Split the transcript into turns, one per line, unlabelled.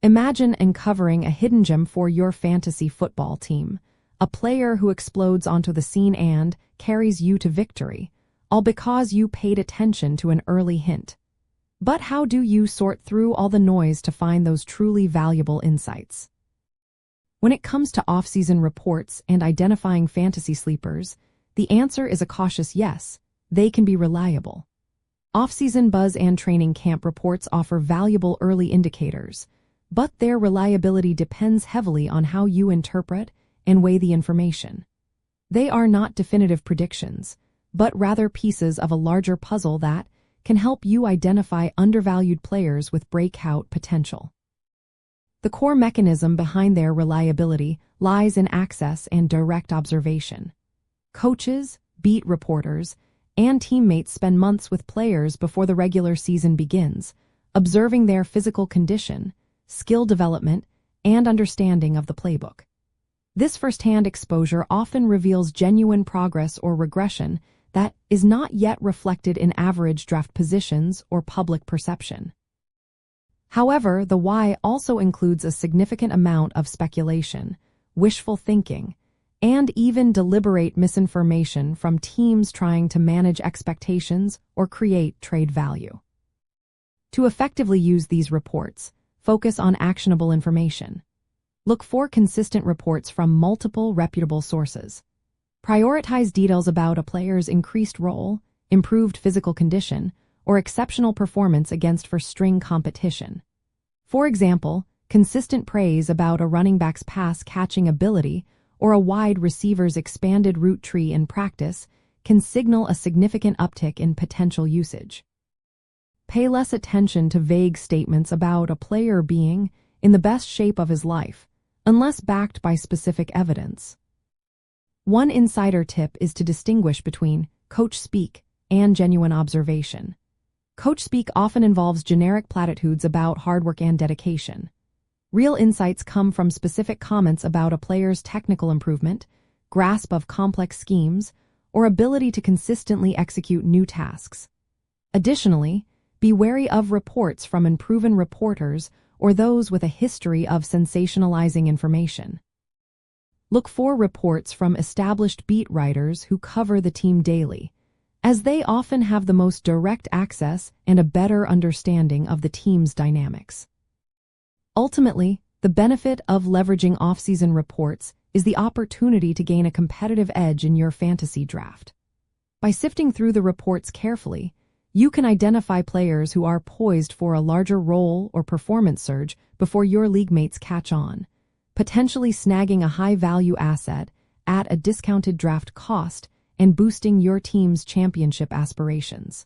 Imagine uncovering a hidden gem for your fantasy football team, a player who explodes onto the scene and carries you to victory, all because you paid attention to an early hint. But how do you sort through all the noise to find those truly valuable insights? When it comes to off-season reports and identifying fantasy sleepers, the answer is a cautious yes. They can be reliable. Off-season buzz and training camp reports offer valuable early indicators, but their reliability depends heavily on how you interpret and weigh the information. They are not definitive predictions, but rather pieces of a larger puzzle that can help you identify undervalued players with breakout potential. The core mechanism behind their reliability lies in access and direct observation. Coaches, beat reporters, and teammates spend months with players before the regular season begins, observing their physical condition, skill development, and understanding of the playbook. This first-hand exposure often reveals genuine progress or regression that is not yet reflected in average draft positions or public perception. However, the why also includes a significant amount of speculation, wishful thinking, and even deliberate misinformation from teams trying to manage expectations or create trade value. To effectively use these reports, focus on actionable information. Look for consistent reports from multiple reputable sources. Prioritize details about a player's increased role, improved physical condition, or exceptional performance against first-string competition. For example, consistent praise about a running back's pass-catching ability or a wide receiver's expanded route tree in practice can signal a significant uptick in potential usage. Pay less attention to vague statements about a player being in the best shape of his life, unless backed by specific evidence. One insider tip is to distinguish between coach speak and genuine observation. Coach speak often involves generic platitudes about hard work and dedication. Real insights come from specific comments about a player's technical improvement, grasp of complex schemes, or ability to consistently execute new tasks. Additionally, be wary of reports from unproven reporters or those with a history of sensationalizing information. Look for reports from established beat writers who cover the team daily, as they often have the most direct access and a better understanding of the team's dynamics. Ultimately, the benefit of leveraging off-season reports is the opportunity to gain a competitive edge in your fantasy draft. By sifting through the reports carefully, you can identify players who are poised for a larger role or performance surge before your league mates catch on, potentially snagging a high-value asset at a discounted draft cost and boosting your team's championship aspirations.